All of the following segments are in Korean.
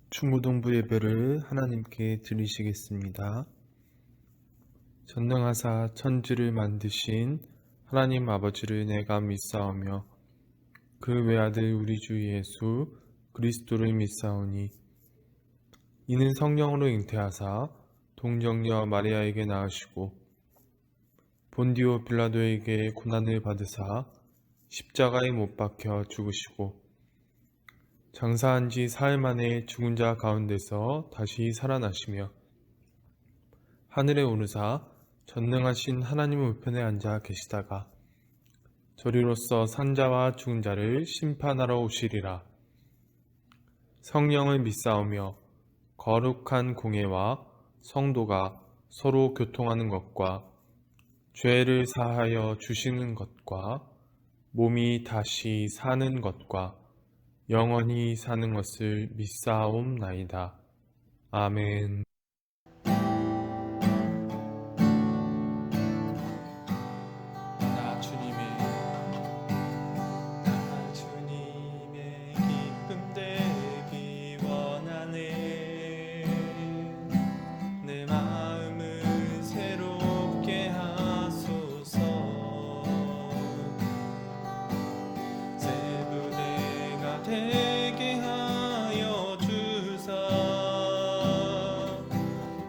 중고등부 예배를 하나님께 드리시겠습니다. 전능하사 천지를 만드신 하나님 아버지를 내가 믿사오며 그 외아들 우리 주 예수 그리스도를 믿사오니 이는 성령으로 잉태하사 동정녀 마리아에게 낳으시고 본디오 빌라도에게 고난을 받으사 십자가에 못 박혀 죽으시고 장사한 지 사흘 만에 죽은 자 가운데서 다시 살아나시며 하늘에 오르사 전능하신 하나님 우편에 앉아 계시다가 저리로서 산자와 죽은 자를 심판하러 오시리라. 성령을 믿사오며 거룩한 공예와 성도가 서로 교통하는 것과 죄를 사하여 주시는 것과 몸이 다시 사는 것과 영원히 사는 것을 믿사옵나이다. 아멘. 나 주님의 기쁨 되기 원하네. 내 마음을 새롭게 하소서. 새 부대가 되게 하여 주사.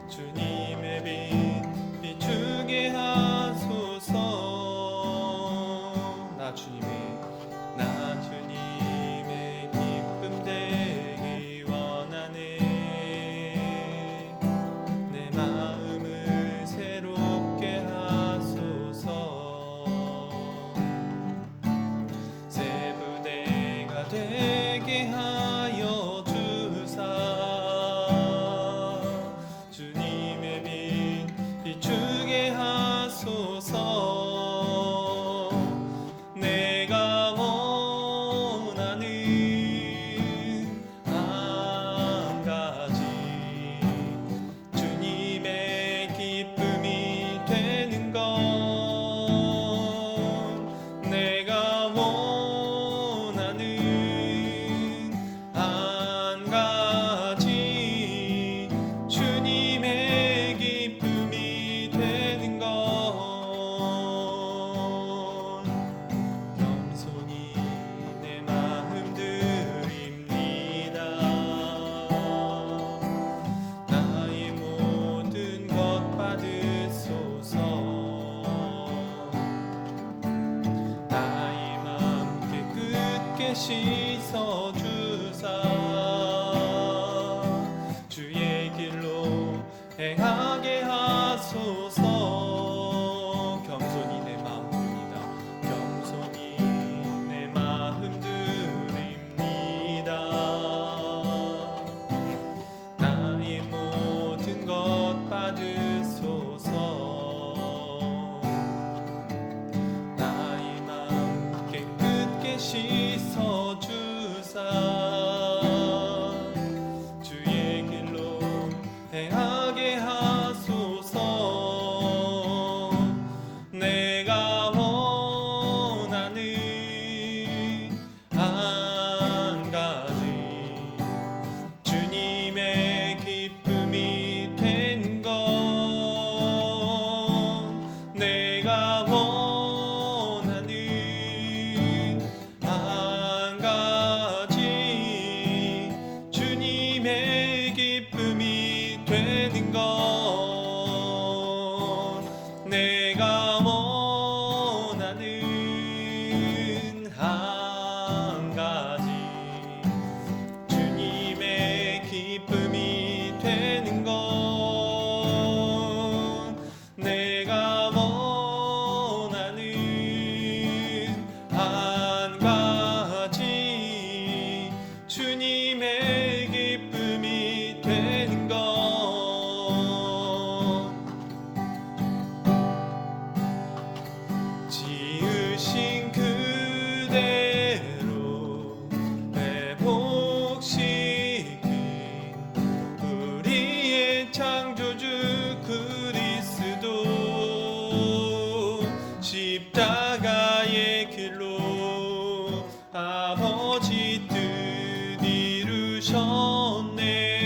주님의 빛 비추게 하소서. 나 주님의 기쁨 되기 원하네. 내 마음을 새롭게 하소서. 새 부대가 되게 하여 주사. 주님의 빛 비추게 하소서. 내가 원하는 한 가지 주님의 기쁨이 되는 것. 내가 원하는 한 가지 주님의 기쁨이 되는 것. 겸손히 내 마음 드립니다. 나의 모든 것 받으소서. 나의 맘 깨끗게 씻어주사. 주의 길로 행하게 하소서. 겸손히 내 마음 드립니다. 겸손히 내 마음 드립니다. 나의 모든 것 받으소서. 나의 마음 깨끗게 씻어주사. 주의 길로 행하게 하소서. 내가 원하는 한 가지 주님의 기쁨이 된 것. 내가 원하는 한 가지 주님의 기쁨이 되는 것. 내가 원하는 한 가지 주님의 기쁨이 되는 것. 내가 원하는 한 가지 주님의 기쁨이 되는 것. 지으신 그대로 회복시킨 우리의 창조주 그리스도. 십자가의 길로 아버지 뜻 이루셨네.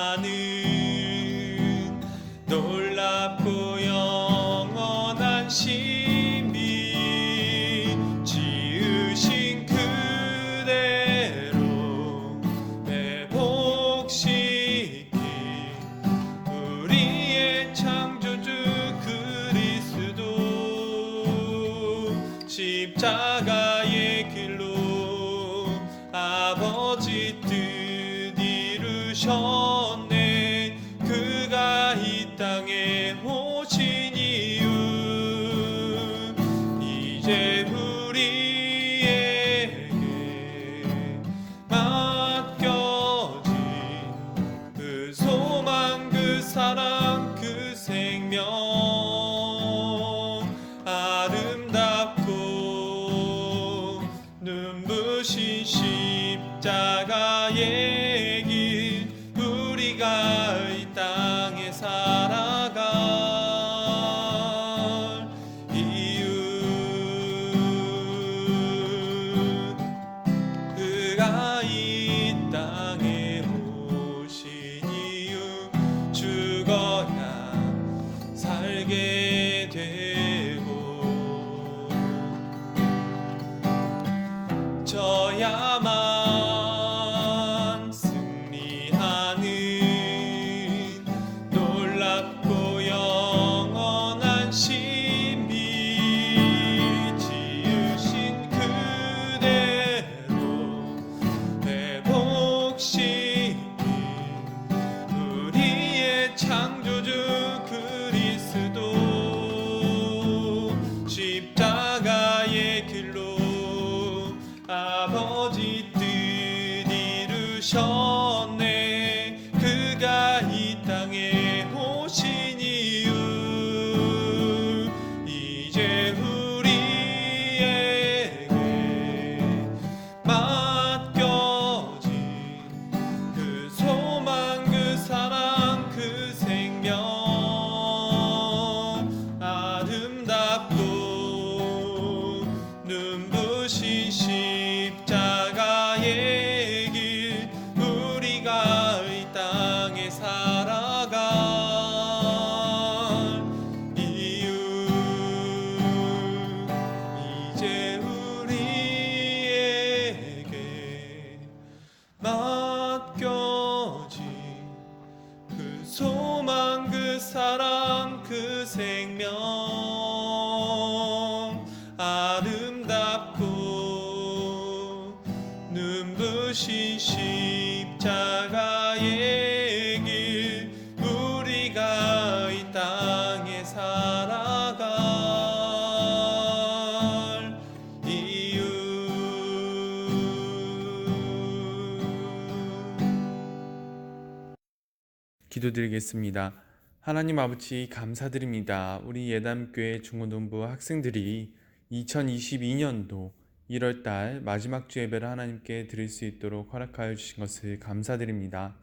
승리하는 놀랍고 영원한 신비 지으신 그대로 회복시키 우리의 창조주 그리스도 십자가의 길로 아버지 뜻 이루셨네. 그가 이 땅에 오신 이유 이제 우리에게 맡겨진 그 소망 그 사랑 그 생명 아름답고 눈부신 십자가의 길 우리가 이 땅에 살아갈 이유 그가 이 땅에 오신 이유 죽어야 살게 되고 저야만 승리하는 놀랍고 영원한 신비 지으신 그대로 회복시킨 우리의 창조주 그리스도 십자가의 길로 아버지 뜻 이루셨네. 그가 이 땅에 오신 이유 이제 우리에게 맡겨진 그 소망 그 사랑 그 생명 아름답고 눈부신 십자가의 길 우리가 이 땅에 살아갈 이유 이제 우리에게 맡겨진 그 소망 그 사랑 그 생명 아름답고 눈부신 십자가의 길 우리가 이 땅에 살아갈 이유 기도드리겠습니다. 하나님 아버지 감사드립니다. 우리 예담교회 중고등부 학생들이 2022년도 1월달 마지막 주 예배를 하나님께 드릴 수 있도록 허락하여 주신 것을 감사드립니다.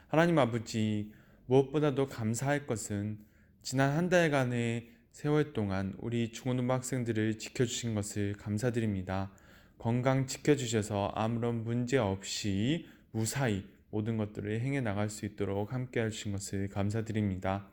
하나님 아버지 무엇보다도 감사할 것은 지난 한 달간의 세월 동안 우리 중고등부 학생들을 지켜주신 것을 감사드립니다. 건강 지켜주셔서 아무런 문제 없이 무사히 모든 것들을 행해 나갈 수 있도록 함께 해주신 것을 감사드립니다.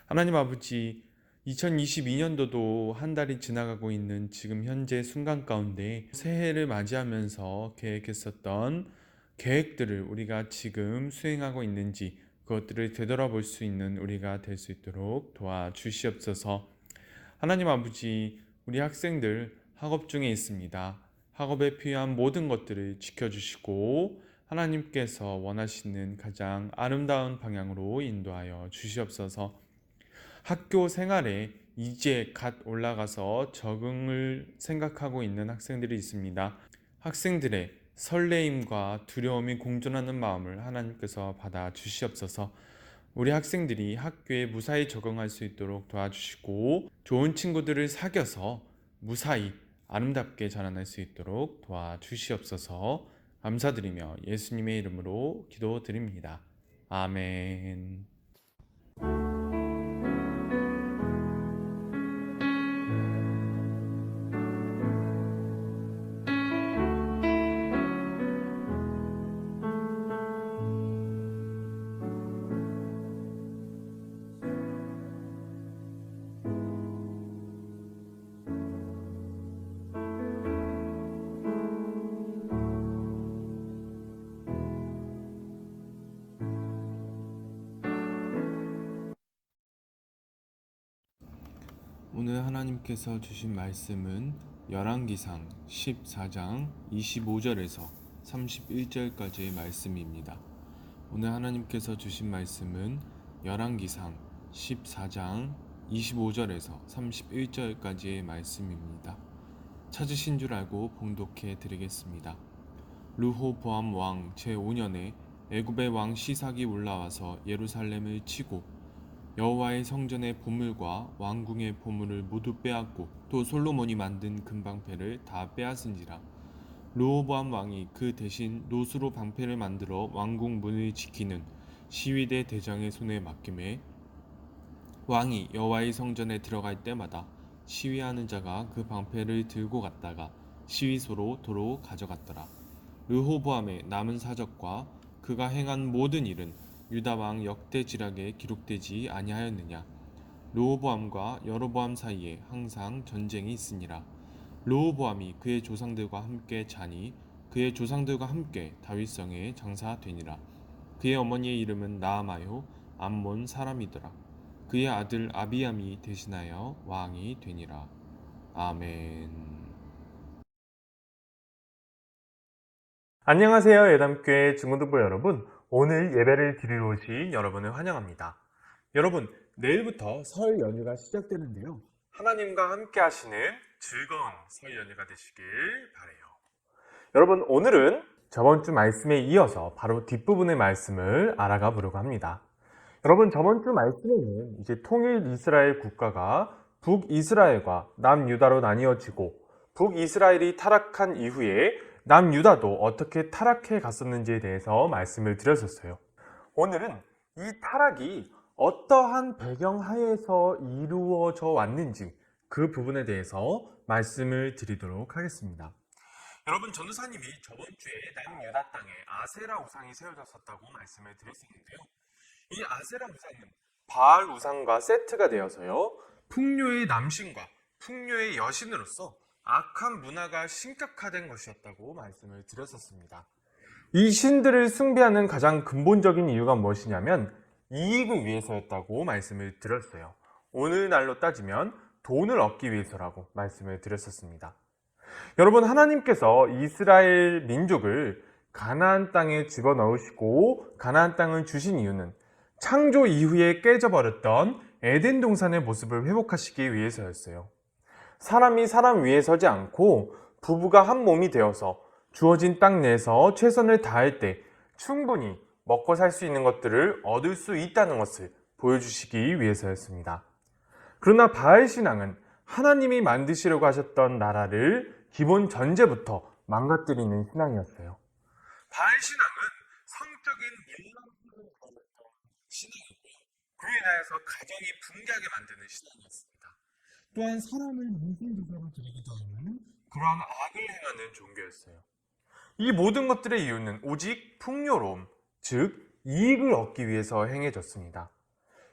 하나님 아버지 2022년도도 한 달이 지나가고 있는 지금 현재 순간 가운데 새해를 맞이하면서 계획했었던 계획들을 우리가 지금 수행하고 있는지 그것들을 되돌아볼 수 있는 우리가 될 수 있도록 도와주시옵소서. 하나님 아버지 우리 학생들 학업 중에 있습니다. 학업에 필요한 모든 것들을 지켜주시고 하나님께서 원하시는 가장 아름다운 방향으로 인도하여 주시옵소서. 학교 생활에 이제 갓 올라가서 적응을 생각하고 있는 학생들이 있습니다. 학생들의 설레임과 두려움이 공존하는 마음을 하나님께서 받아 주시옵소서. 우리 학생들이 학교에 무사히 적응할 수 있도록 도와주시고 좋은 친구들을 사귀어서 무사히 아름답게 자라날 수 있도록 도와주시옵소서. 감사드리며 예수님의 이름으로 기도드립니다. 아멘. 오늘 하나님께서 주신 말씀은 열왕기상 14장 25절에서 31절까지의 말씀입니다. 오늘 하나님께서 주신 말씀은 열왕기상 14장 25절에서 31절까지의 말씀입니다. 찾으신 줄 알고 봉독해 드리겠습니다. 르호보암 왕 제5년에 애굽의 왕 시삭이 올라와서 예루살렘을 치고 여호와의 성전의 보물과 왕궁의 보물을 모두 빼앗고 또 솔로몬이 만든 금방패를 다 빼앗은지라. 르호보암 왕이 그 대신 노수로 방패를 만들어 왕궁 문을 지키는 시위대 대장의 손에 맡김에 왕이 여호와의 성전에 들어갈 때마다 시위하는 자가 그 방패를 들고 갔다가 시위소로 도로 가져갔더라. 르호보암의 남은 사적과 그가 행한 모든 일은 유다 왕 역대지략에 기록되지 아니하였느냐. 르호보암과 여로보암 사이에 항상 전쟁이 있으니라. 르호보암이 그의 조상들과 함께 자니 그의 조상들과 함께 다윗성에 장사되니라. 그의 어머니의 이름은 나아마요 암몬 사람이더라. 그의 아들 아비암이 대신하여 왕이 되니라. 아멘. 안녕하세요. 예담교회 증거동부 여러분. 오늘 예배를 드리러 오신 여러분을 환영합니다. 여러분, 내일부터 설 연휴가 시작되는데요. 하나님과 함께 하시는 즐거운 설 연휴가 되시길 바라요. 여러분, 오늘은 저번 주 말씀에 이어서 바로 뒷부분의 말씀을 알아가 보려고 합니다. 여러분, 저번 주 말씀에는 이제 통일 이스라엘 국가가 북이스라엘과 남유다로 나뉘어지고 북이스라엘이 타락한 이후에 남유다도 어떻게 타락해 갔었는지에 대해서 말씀을 드렸었어요. 오늘은 이 타락이 어떠한 배경 하에서 이루어져 왔는지 그 부분에 대해서 말씀을 드리도록 하겠습니다. 여러분, 전도사님이 저번 주에 남유다 땅에 아세라 우상이 세워졌었다고 말씀을 드렸었는데요. 이 아세라 우상은 바알 우상과 세트가 되어서요, 풍요의 남신과 풍요의 여신으로서 악한 문화가 심각화된 것이었다고 말씀을 드렸었습니다. 이 신들을 숭배하는 가장 근본적인 이유가 무엇이냐면 이익을 위해서였다고 말씀을 드렸어요. 오늘날로 따지면 돈을 얻기 위해서라고 말씀을 드렸었습니다. 여러분, 하나님께서 이스라엘 민족을 가나안 땅에 집어넣으시고 가나안 땅을 주신 이유는 창조 이후에 깨져버렸던 에덴 동산의 모습을 회복하시기 위해서였어요. 사람이 사람 위에 서지 않고 부부가 한 몸이 되어서 주어진 땅 내에서 최선을 다할 때 충분히 먹고 살 수 있는 것들을 얻을 수 있다는 것을 보여주시기 위해서였습니다. 그러나 바알 신앙은 하나님이 만드시려고 하셨던 나라를 기본 전제부터 망가뜨리는 신앙이었어요. 바알 신앙은 성적인 문란을 가졌던 신앙이고요. 그로 인하여서 가정이 붕괴하게 만드는 신앙이었습니다. 또한 사람을 인신조사로 드리기도 하는 그러한 악을 행하는 종교였어요. 이 모든 것들의 이유는 오직 풍요로움, 즉 이익을 얻기 위해서 행해졌습니다.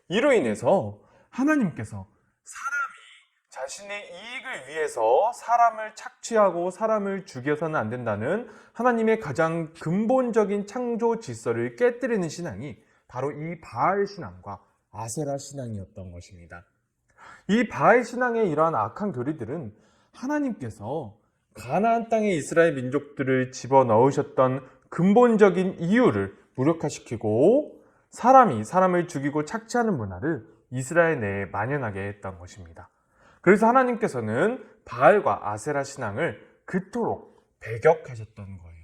이로 인해서 하나님께서 사람이 자신의 이익을 위해서 사람을 착취하고 사람을 죽여서는 안 된다는 하나님의 가장 근본적인 창조 질서를 깨뜨리는 신앙이 바로 이 바알 신앙과 아세라 신앙이었던 것입니다. 이 바알 신앙의 이러한 악한 교리들은 하나님께서 가나안 땅의 이스라엘 민족들을 집어넣으셨던 근본적인 이유를 무력화시키고 사람이 사람을 죽이고 착취하는 문화를 이스라엘 내에 만연하게 했던 것입니다. 그래서 하나님께서는 바알과 아세라 신앙을 그토록 배격하셨던 거예요.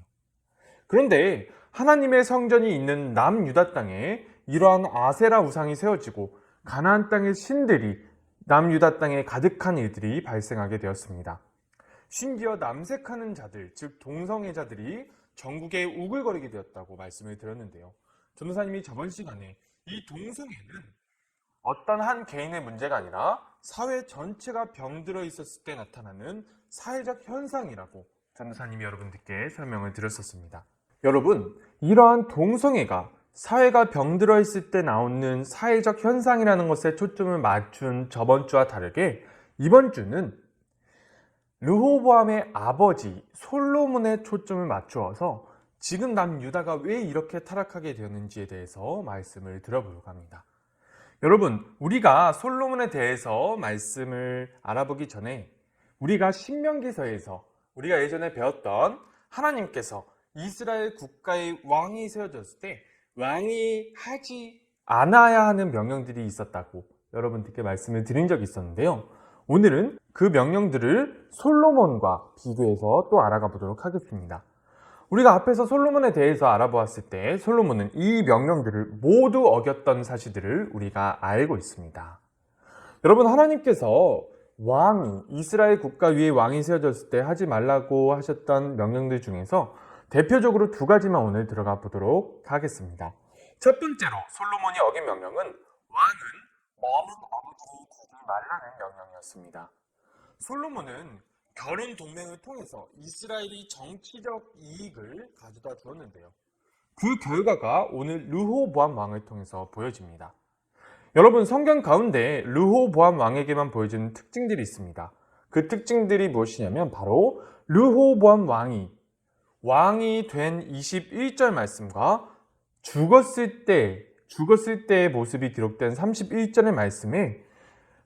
그런데 하나님의 성전이 있는 남유다 땅에 이러한 아세라 우상이 세워지고 가나안 땅의 신들이 남유다 땅에 가득한 일들이 발생하게 되었습니다. 심지어 남색하는 자들, 즉 동성애자들이 전국에 우글거리게 되었다고 말씀을 드렸는데요. 전도사님이 저번 시간에 이 동성애는 어떤 한 개인의 문제가 아니라 사회 전체가 병들어 있었을 때 나타나는 사회적 현상이라고 전도사님이 여러분들께 설명을 드렸었습니다. 여러분, 이러한 동성애가 사회가 병들어 있을 때 나오는 사회적 현상이라는 것에 초점을 맞춘 저번 주와 다르게 이번 주는 르호보암의 아버지 솔로몬의 초점을 맞추어서 지금 남유다가 왜 이렇게 타락하게 되었는지에 대해서 말씀을 드려보려고 합니다. 여러분, 우리가 솔로몬에 대해서 말씀을 알아보기 전에 우리가 신명기서에서 우리가 예전에 배웠던 하나님께서 이스라엘 국가의 왕이 세워졌을 때 왕이 하지 않아야 하는 명령들이 있었다고 여러분들께 말씀을 드린 적이 있었는데요. 오늘은 그 명령들을 솔로몬과 비교해서 또 알아가 보도록 하겠습니다. 우리가 앞에서 솔로몬에 대해서 알아보았을 때 솔로몬은 이 명령들을 모두 어겼던 사실들을 우리가 알고 있습니다. 여러분, 하나님께서 이스라엘 국가 위에 왕이 세워졌을 때 하지 말라고 하셨던 명령들 중에서 대표적으로 두 가지만 오늘 들어가 보도록 하겠습니다. 첫 번째로 솔로몬이 어긴 명령은 왕은 많은 아들을 두지 말라는 명령이었습니다. 솔로몬은 결혼 동맹을 통해서 이스라엘이 정치적 이익을 가져다 주었는데요. 그 결과가 오늘 르호보암 왕을 통해서 보여집니다. 여러분, 성경 가운데 르호보암 왕에게만 보여지는 특징들이 있습니다. 그 특징들이 무엇이냐면 바로 르호보암 왕이 된 21절 말씀과 죽었을 때의 모습이 기록된 31절의 말씀에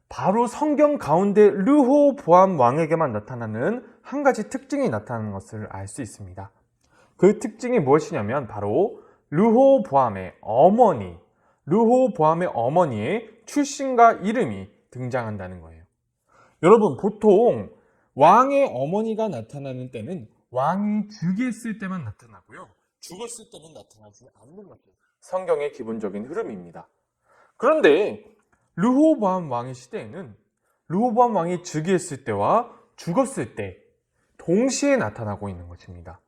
바로 성경 가운데 르호보암 왕에게만 나타나는 한 가지 특징이 나타나는 것을 알 수 있습니다. 그 특징이 무엇이냐면 바로 르호보암의 어머니의 출신과 이름이 등장한다는 거예요. 여러분, 보통 왕의 어머니가 나타나는 때는 왕이 즉위했을 때만 나타나고요. 죽었을 때는 나타나지 않는 것이 성경의 기본적인 흐름입니다. 그런데 르호보암 왕의 시대에는 르호보암 왕이 즉위했을 때와 죽었을 때 동시에 나타나고 있는 것입니다.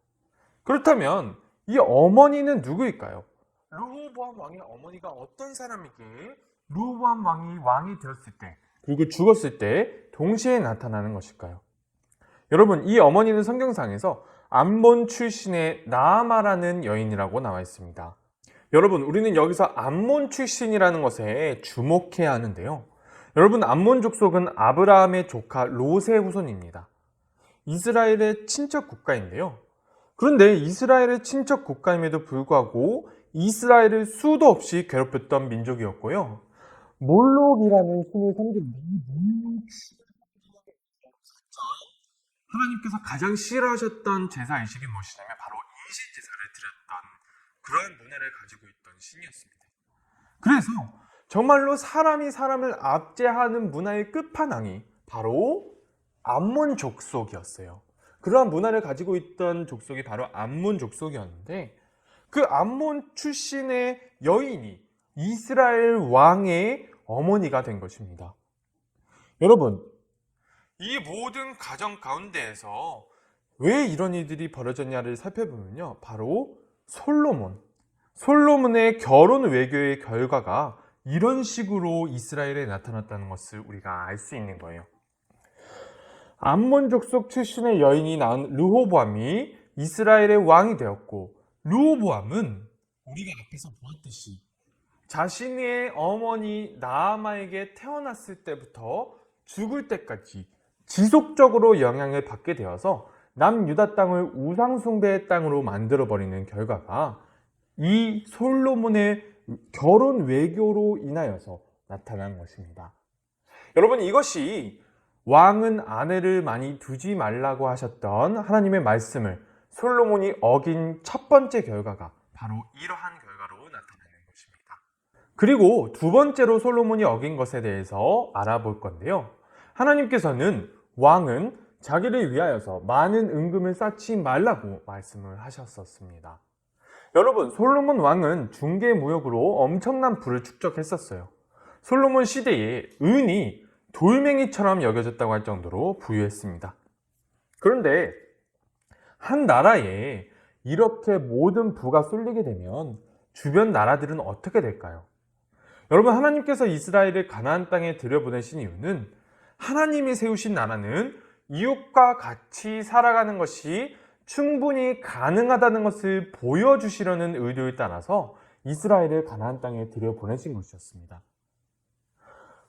그렇다면 이 어머니는 누구일까요? 르호보암 왕의 어머니가 어떤 사람이기에 르호보암 왕이 되었을 때 그리고 죽었을 때 동시에 나타나는 것일까요? 여러분, 이 어머니는 성경상에서 암몬 출신의 나아마라는 여인이라고 나와 있습니다. 여러분, 우리는 여기서 암몬 출신이라는 것에 주목해야 하는데요. 여러분, 암몬 족속은 아브라함의 조카 롯의 후손입니다. 이스라엘의 친척 국가인데요. 그런데 이스라엘의 친척 국가임에도 불구하고 이스라엘을 수도 없이 괴롭혔던 민족이었고요. 몰록이라는 신을 섬기는 하나님께서 가장 싫어하셨던 제사의식이 무엇이냐면 바로 인신제사를 드렸던 그러한 문화를 가지고 있던 신이었습니다. 그래서 정말로 사람이 사람을 압제하는 문화의 끝판왕이 바로 암몬 족속이었어요. 그러한 문화를 가지고 있던 족속이 바로 암몬 족속이었는데 그 암몬 출신의 여인이 이스라엘 왕의 어머니가 된 것입니다. 여러분, 이 모든 가정 가운데에서 왜 이런 일들이 벌어졌냐를 살펴보면요. 바로 솔로몬의 결혼 외교의 결과가 이런 식으로 이스라엘에 나타났다는 것을 우리가 알 수 있는 거예요. 암몬 족속 출신의 여인이 낳은 르호보암이 이스라엘의 왕이 되었고, 르호보암은 우리가 앞에서 보았듯이 자신의 어머니 나아마에게 태어났을 때부터 죽을 때까지 지속적으로 영향을 받게 되어서 남유다 땅을 우상숭배의 땅으로 만들어버리는 결과가 이 솔로몬의 결혼 외교로 인하여서 나타난 것입니다. 여러분, 이것이 왕은 아내를 많이 두지 말라고 하셨던 하나님의 말씀을 솔로몬이 어긴 첫 번째 결과가 바로 이러한 결과로 나타나는 것입니다. 그리고 두 번째로 솔로몬이 어긴 것에 대해서 알아볼 건데요. 하나님께서는 왕은 자기를 위하여서 많은 은금을 쌓지 말라고 말씀을 하셨었습니다. 여러분, 솔로몬 왕은 중개무역으로 엄청난 부를 축적했었어요. 솔로몬 시대에 은이 돌멩이처럼 여겨졌다고 할 정도로 부유했습니다. 그런데 한 나라에 이렇게 모든 부가 쏠리게 되면 주변 나라들은 어떻게 될까요? 여러분, 하나님께서 이스라엘을 가나안 땅에 들여보내신 이유는 하나님이 세우신 나라는 이웃과 같이 살아가는 것이 충분히 가능하다는 것을 보여주시려는 의도에 따라서 이스라엘을 가나안 땅에 들여보내신 것이었습니다.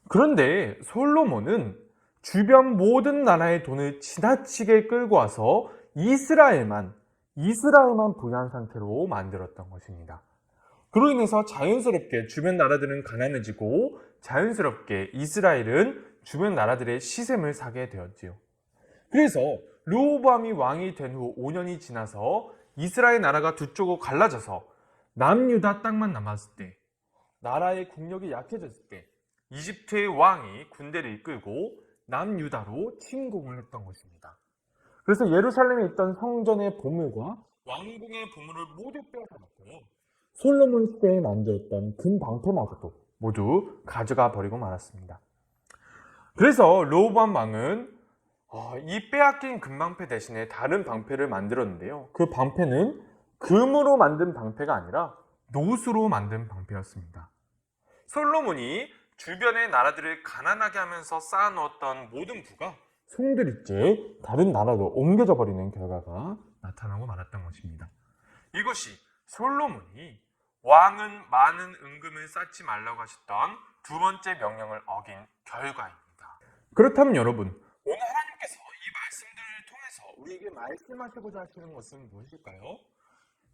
그런데 솔로몬은 주변 모든 나라의 돈을 지나치게 끌고 와서 이스라엘만 부유한 상태로 만들었던 것입니다. 그로 인해서 자연스럽게 주변 나라들은 가난해지고 자연스럽게 이스라엘은 주변 나라들의 시샘을 사게 되었지요. 그래서 르호보암이 왕이 된 후 5년이 지나서 이스라엘 나라가 두 쪽으로 갈라져서 남유다 땅만 남았을 때, 나라의 국력이 약해졌을 때 이집트의 왕이 군대를 이끌고 남유다로 침공을 했던 것입니다. 그래서 예루살렘에 있던 성전의 보물과 왕궁의 보물을 모두 빼앗아갔고요. 솔로몬 시대에 만들었던 금 방패마저도 모두 가져가 버리고 말았습니다. 그래서 르호보암 왕은 이 빼앗긴 금방패 대신에 다른 방패를 만들었는데요. 그 방패는 금으로 만든 방패가 아니라 노수로 만든 방패였습니다. 솔로몬이 주변의 나라들을 가난하게 하면서 쌓아놓았던 모든 부가 송두리째 다른 나라로 옮겨져 버리는 결과가 나타나고 말았던 것입니다. 이것이 솔로몬이 왕은 많은 은금을 쌓지 말라고 하셨던 두 번째 명령을 어긴 결과입니다. 그렇다면 여러분, 오늘 하나님께서 이 말씀들을 통해서 우리에게 말씀하시고자 하시는 것은 무엇일까요?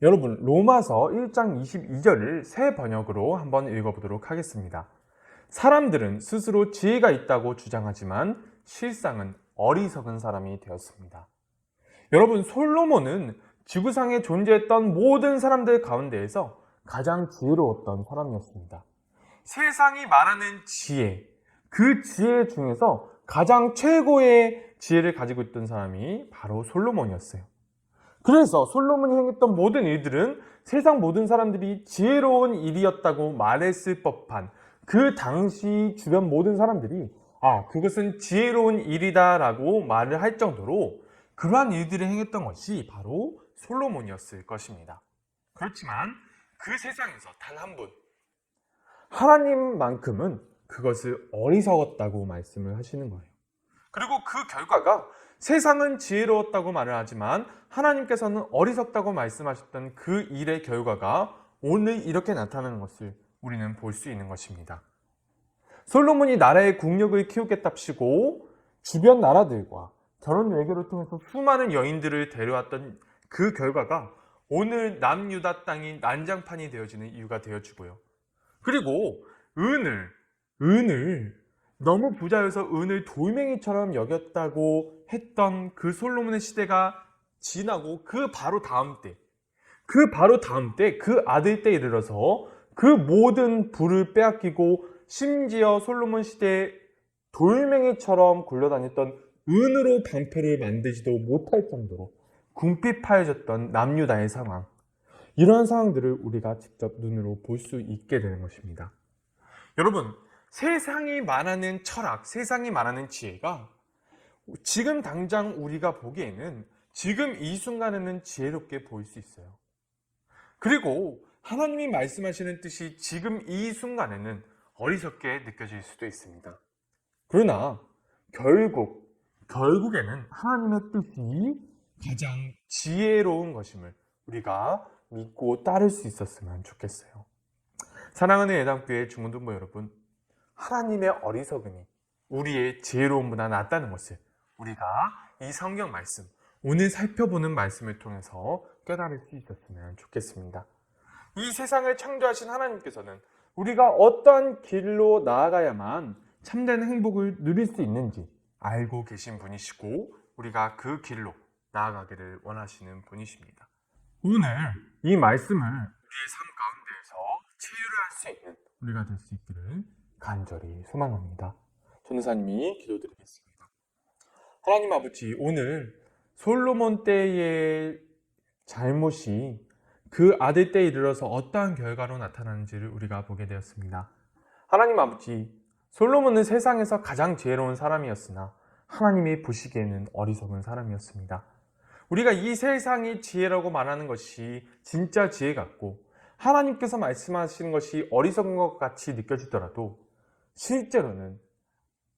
여러분, 로마서 1장 22절을 새 번역으로 한번 읽어보도록 하겠습니다. 사람들은 스스로 지혜가 있다고 주장하지만 실상은 어리석은 사람이 되었습니다. 여러분, 솔로몬은 지구상에 존재했던 모든 사람들 가운데에서 가장 지혜로웠던 사람이었습니다. 세상이 말하는 지혜, 그 지혜 중에서 가장 최고의 지혜를 가지고 있던 사람이 바로 솔로몬이었어요. 그래서 솔로몬이 행했던 모든 일들은 세상 모든 사람들이 지혜로운 일이었다고 말했을 법한 그 당시 주변 모든 사람들이 그것은 지혜로운 일이다 라고 말을 할 정도로 그러한 일들을 행했던 것이 바로 솔로몬이었을 것입니다. 그렇지만 그 세상에서 단 한 분, 하나님만큼은 그것을 어리석었다고 말씀을 하시는 거예요. 그리고 그 결과가 세상은 지혜로웠다고 말을 하지만 하나님께서는 어리석다고 말씀하셨던 그 일의 결과가 오늘 이렇게 나타나는 것을 우리는 볼 수 있는 것입니다. 솔로몬이 나라의 국력을 키우겠답시고 주변 나라들과 결혼 외교를 통해서 수많은 여인들을 데려왔던 그 결과가 오늘 남유다 땅이 난장판이 되어지는 이유가 되어주고요. 그리고 은을 너무 부자여서 은을 돌멩이처럼 여겼다고 했던 그 솔로몬의 시대가 지나고 그 바로 다음 때 그 아들 때 이르러서 그 모든 부를 빼앗기고 심지어 솔로몬 시대에 돌멩이처럼 굴러다녔던 은으로 방패를 만들지도 못할 정도로 궁핍하여졌던 남유다의 상황, 이러한 상황들을 우리가 직접 눈으로 볼 수 있게 되는 것입니다. 여러분, 세상이 말하는 철학, 세상이 말하는 지혜가 지금 당장 우리가 보기에는 지금 이 순간에는 지혜롭게 보일 수 있어요. 그리고 하나님이 말씀하시는 뜻이 지금 이 순간에는 어리석게 느껴질 수도 있습니다. 그러나 결국에는 하나님의 뜻이 가장 지혜로운 것임을 우리가 믿고 따를 수 있었으면 좋겠어요. 사랑하는 예담교회 중고등부 여러분, 하나님의 어리석음이 우리의 지혜로움보다 낫다는 것을 우리가 이 성경 말씀, 오늘 살펴보는 말씀을 통해서 깨달을 수 있었으면 좋겠습니다. 이 세상을 창조하신 하나님께서는 우리가 어떠한 길로 나아가야만 참된 행복을 누릴 수 있는지 알고 계신 분이시고 우리가 그 길로 나아가기를 원하시는 분이십니다. 오늘 이 말씀을 우리의 삶 가운데에서 체유를 할 수 있는 우리가 될 수 있기를 간절히 소망합니다. 전도사님이 기도드리겠습니다. 하나님 아버지, 오늘 솔로몬 때의 잘못이 그 아들 때에 이르러서 어떠한 결과로 나타나는지를 우리가 보게 되었습니다. 하나님 아버지, 솔로몬은 세상에서 가장 지혜로운 사람이었으나 하나님이 보시기에는 어리석은 사람이었습니다. 우리가 이 세상이 지혜라고 말하는 것이 진짜 지혜 같고 하나님께서 말씀하시는 것이 어리석은 것 같이 느껴지더라도 실제로는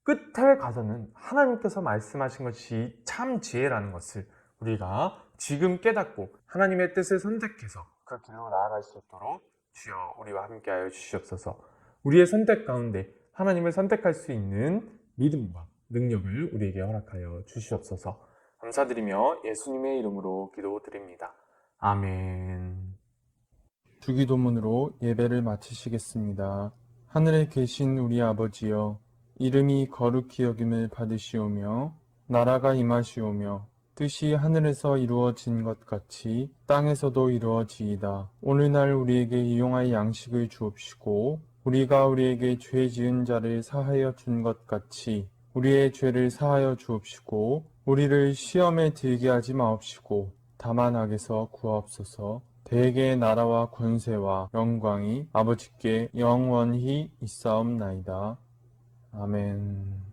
끝에 가서는 하나님께서 말씀하신 것이 참 지혜라는 것을 우리가 지금 깨닫고 하나님의 뜻을 선택해서 그 길로 나아갈 수 있도록 주여 우리와 함께하여 주시옵소서. 우리의 선택 가운데 하나님을 선택할 수 있는 믿음과 능력을 우리에게 허락하여 주시옵소서. 감사드리며 예수님의 이름으로 기도드립니다. 아멘. 주기도문으로 예배를 마치시겠습니다. 하늘에 계신 우리 아버지여, 이름이 거룩히 여김을 받으시오며 나라가 임하시오며 뜻이 하늘에서 이루어진 것 같이 땅에서도 이루어지이다. 오늘날 우리에게 일용할 양식을 주옵시고 우리가 우리에게 죄 지은 자를 사하여 준 것 같이 우리의 죄를 사하여 주옵시고 우리를 시험에 들게 하지 마옵시고 다만 악에서 구하옵소서. 대개의 나라와 권세와 영광이 아버지께 영원히 있사옵나이다. 아멘.